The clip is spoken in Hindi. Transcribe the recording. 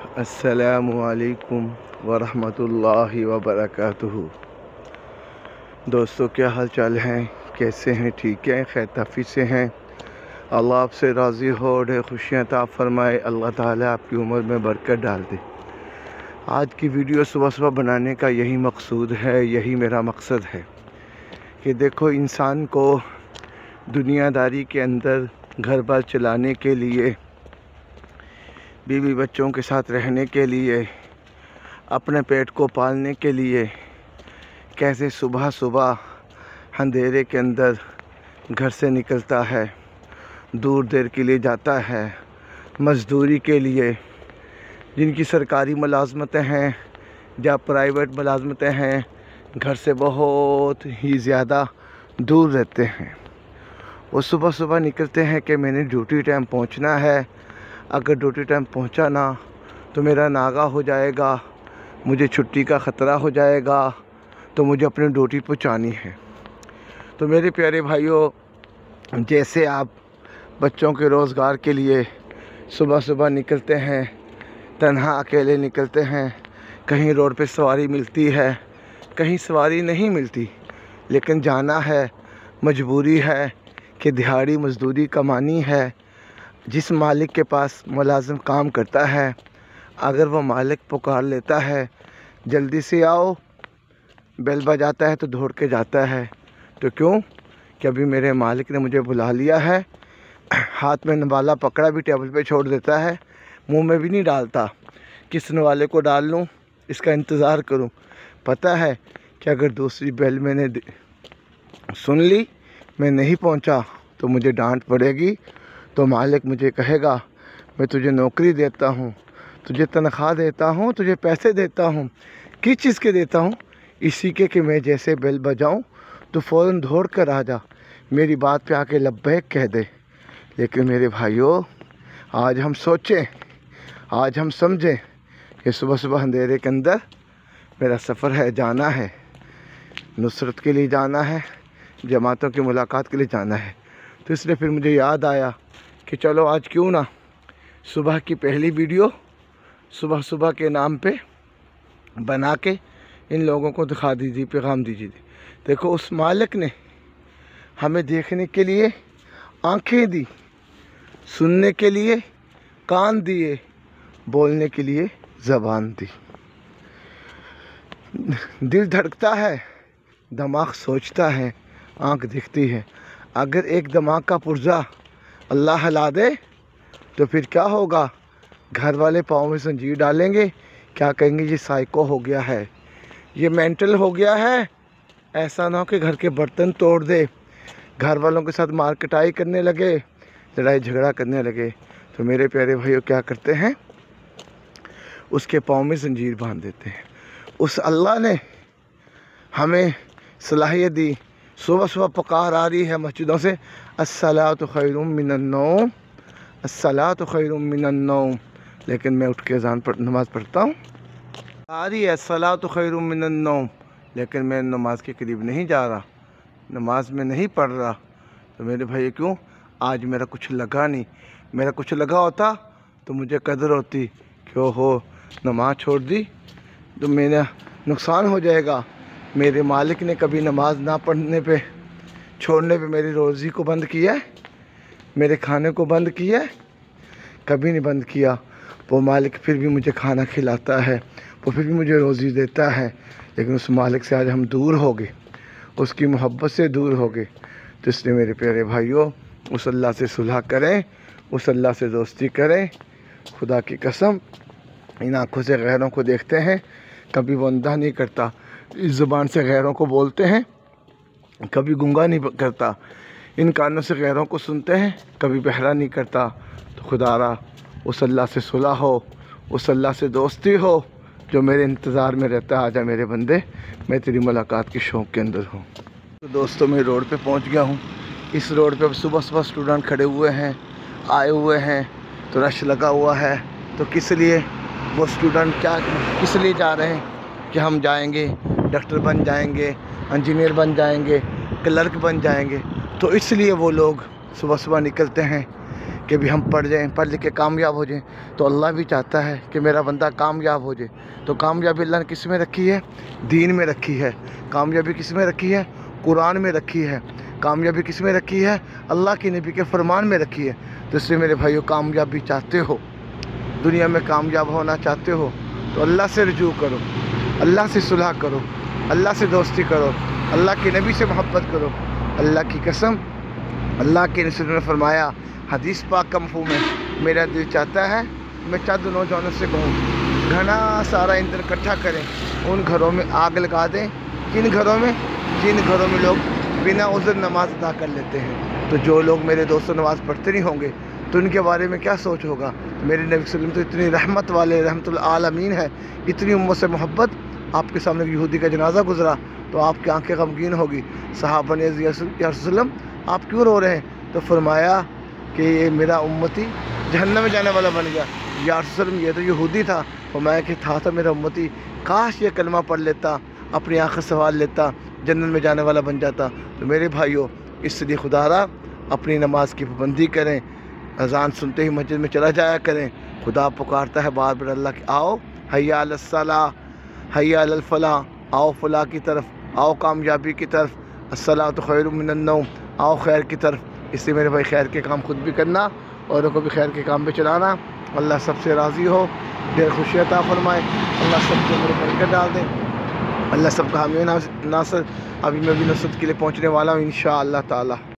अस्सलामुअलैकुम वरहमतुल्लाहि वबरकातुहू। दोस्तों, क्या हाल चाल हैं? कैसे हैं? ठीक हैं? खैर तफी से हैं? अल्लाह आपसे राज़ी हो और खुशियाँ अता फरमाए। अल्लाह ताला आपकी उम्र में बरकत डाल दे। आज की वीडियो सुबह सुबह बनाने का यही मकसूद है, यही मेरा मकसद है कि देखो, इंसान को दुनियादारी के अंदर घर बार चलाने के लिए, बीवी बच्चों के साथ रहने के लिए, अपने पेट को पालने के लिए कैसे सुबह सुबह अंधेरे के अंदर घर से निकलता है, दूर देर के लिए जाता है मज़दूरी के लिए। जिनकी सरकारी मुलाजमतें हैं या प्राइवेट मुलाजमतें हैं, घर से बहुत ही ज़्यादा दूर रहते हैं। वो सुबह सुबह निकलते हैं कि मैंने ड्यूटी टाइम पहुंचना है, अगर ड्यूटी टाइम पहुंचा ना तो मेरा नागा हो जाएगा, मुझे छुट्टी का ख़तरा हो जाएगा, तो मुझे अपनी ड्यूटी पहुंचानी है। तो मेरे प्यारे भाइयों, जैसे आप बच्चों के रोज़गार के लिए सुबह सुबह निकलते हैं, तन्हा अकेले निकलते हैं, कहीं रोड पे सवारी मिलती है, कहीं सवारी नहीं मिलती, लेकिन जाना है, मजबूरी है कि दिहाड़ी मजदूरी कमानी है। जिस मालिक के पास मुलाजिम काम करता है, अगर वो मालिक पुकार लेता है जल्दी से आओ, बेल बजाता है तो दौड़ के जाता है। तो क्यों कि अभी मेरे मालिक ने मुझे बुला लिया है। हाथ में नवाला पकड़ा भी टेबल पे छोड़ देता है, मुंह में भी नहीं डालता। किस नवाले को डाल लूँ, इसका इंतज़ार करूँ। पता है कि अगर दूसरी बेल मैंने सुन ली, मैं नहीं पहुँचा तो मुझे डांट पड़ेगी। तो मालिक मुझे कहेगा, मैं तुझे नौकरी देता हूँ, तुझे तनख्वाह देता हूँ, तुझे पैसे देता हूँ, किस चीज़ के देता हूँ? इसी के कि मैं जैसे बेल बजाऊँ तो फ़ौरन दौड़ कर आ जा, मेरी बात पे आके लब्बैक कह दे। लेकिन मेरे भाइयों, आज हम सोचें, आज हम समझें कि सुबह सुबह अंधेरे के अंदर मेरा सफ़र है, जाना है, नुसरत के लिए जाना है, जमातों की मुलाकात के लिए जाना है। तो इसलिए फिर मुझे याद आया कि चलो आज क्यों ना सुबह की पहली वीडियो सुबह सुबह के नाम पे बना के इन लोगों को दिखा दीजिए, पैगाम दीजिए। देखो, उस मालिक ने हमें देखने के लिए आंखें दी, सुनने के लिए कान दिए, बोलने के लिए ज़बान दी। दिल धड़कता है, दिमाग सोचता है, आँख दिखती है। अगर एक दिमाग का पुर्जा अल्लाह हिला दे तो फिर क्या होगा? घर वाले पाँव में जंजीर डालेंगे, क्या कहेंगे? ये साइको हो गया है, ये मेंटल हो गया है। ऐसा ना हो कि घर के बर्तन तोड़ दे, घर वालों के साथ मार कटाई करने लगे, लड़ाई झगड़ा करने लगे। तो मेरे प्यारे भाइयों, क्या करते हैं? उसके पाँव में जंजीर बांध देते हैं। उस अल्लाह ने हमें सलाहियत दी। सुबह सुबह पुकार आ रही है मस्जिदों से, अस्सलातु खैरुम मिनन नौम, अस्सलातु खैरुम मिनन नौम। लेकिन मैं उठ के अज़ान नमाज़ पढ़ता हूँ, आ रही है अस्सलातु खैरुम मिनन नौम, लेकिन मैं नमाज के करीब नहीं जा रहा, नमाज में नहीं पढ़ रहा। तो मेरे भाई, क्यों? आज मेरा कुछ लगा नहीं। मेरा कुछ लगा होता तो मुझे कदर होती। क्यों हो नमाज छोड़ दी तो मेरा नुकसान हो जाएगा। मेरे मालिक ने कभी नमाज ना पढ़ने पे, छोड़ने पे मेरी रोज़ी को बंद किया है, मेरे खाने को बंद किया है? कभी नहीं बंद किया। वो मालिक फिर भी मुझे खाना खिलाता है, वो फिर भी मुझे रोज़ी देता है। लेकिन उस मालिक से आज हम दूर हो गए, उसकी मोहब्बत से दूर हो गए। तो इसलिए मेरे प्यारे भाइयों, उस अल्लाह से सुलह करें, उस अल्लाह से दोस्ती करें। खुदा की कसम, इन आँखों से गैरों को देखते हैं, कभी वो अंधा नहीं करता। इस ज़ुबान से गैरों को बोलते हैं, कभी गूंगा नहीं करता। इन कानों से गैरों को सुनते हैं, कभी बहरा नहीं करता। तो खुदारा उस अल्लाह से सुलह हो, उस अल्लाह से दोस्ती हो जो मेरे इंतज़ार में रहता है। आजा मेरे बंदे, मैं तेरी मुलाकात के शौक़ के अंदर हूँ। तो दोस्तों, मैं रोड पे पहुँच गया हूँ। इस रोड पे अब सुबह सुबह स्टूडेंट खड़े हुए हैं, आए हुए हैं, तो रश लगा हुआ है। तो किस लिए वो स्टूडेंट क्या किस लिए जा रहे हैं? कि हम जाएंगे, डॉक्टर बन जाएंगे, इंजीनियर बन जाएंगे, क्लर्क बन जाएंगे। तो इसलिए वो लोग सुबह सुबह निकलते हैं कि भी हम पढ़ जाएं, पढ़ लिख के कामयाब हो जाएं। तो अल्लाह भी चाहता है कि मेरा बंदा कामयाब हो जाए। तो कामयाबी अल्लाह ने किस में रखी है? दीन में रखी है। कामयाबी किस में रखी है? कुरान में रखी है। कामयाबी किस में रखी है? अल्लाह के नबी के फरमान में रखी है। तो इसलिए मेरे भाइयों, कामयाबी चाहते हो, दुनिया में कामयाब होना चाहते हो, तो अल्लाह से रुजू करो, अल्लाह से सुलह करो, अल्लाह से दोस्ती करो, अल्लाह के नबी से मोहब्बत करो। अल्लाह की कसम, अल्लाह के रसूल ने फरमाया, हदीस पाक का मफ़हूम है, मेरा दिल चाहता है मैं चंद नौजवानों से कहूँ, घना सारा ईंधन इकट्ठा करें, उन घरों में आग लगा दें, जिन घरों में लोग बिना उज़्र नमाज अदा कर लेते हैं। तो जो लोग मेरे दोस्तों नमाज़ पढ़ते नहीं होंगे तो उनके बारे में क्या सोच होगा? मेरे नबी सल्लल्लाहु अलैहि वसल्लम तो इतनी रहमत वाले, रहमतुल आलमीन है, इतनी उम्मत से मोहब्बत। आपके सामने यहूदी का जनाजा गुजरा तो आपकी आंखें गमगीन होगी। सहाबा ने या रसूल अल्लाह आप क्यों रो रहे हैं? तो फरमाया कि ये मेरा उम्मती जहन्नम में जाने वाला बन गया। या रसूल अल्लाह ये तो यहूदी था। फरमाया कि था तो मेरा उम्मती, काश ये कलमा पढ़ लेता, अपनी आंखें सवाल लेता, जन्नत में जाने वाला बन जाता। तो मेरे भाइयों, इसलिए खुदारा अपनी नमाज की पाबंदी करें, अजान सुनते ही मस्जिद में चला जाया करें। खुदा पुकारता है बार बार अल्लाह की, आओ हय्या अलस सलाह, हय्या अलल फलाह, आओ फलाह की तरफ, आओ कामयाबी की तरफ, अस्सलातु खैरुम मिनन नौम, आओ खैर की तरफ। इसलिए मेरे भाई, खैर के काम खुद भी करना, औरों को भी खैर के काम पे चलाना। अल्लाह सबसे राज़ी हो, ढेर खुशियाँ अता फरमाए, अल्लाह सबके मेरे बरकत डाल दे, अल्लाह सबका हामी नासर। अभी मैं भी नुसरत के लिए पहुँचने वाला हूँ इंशाअल्लाह ताला।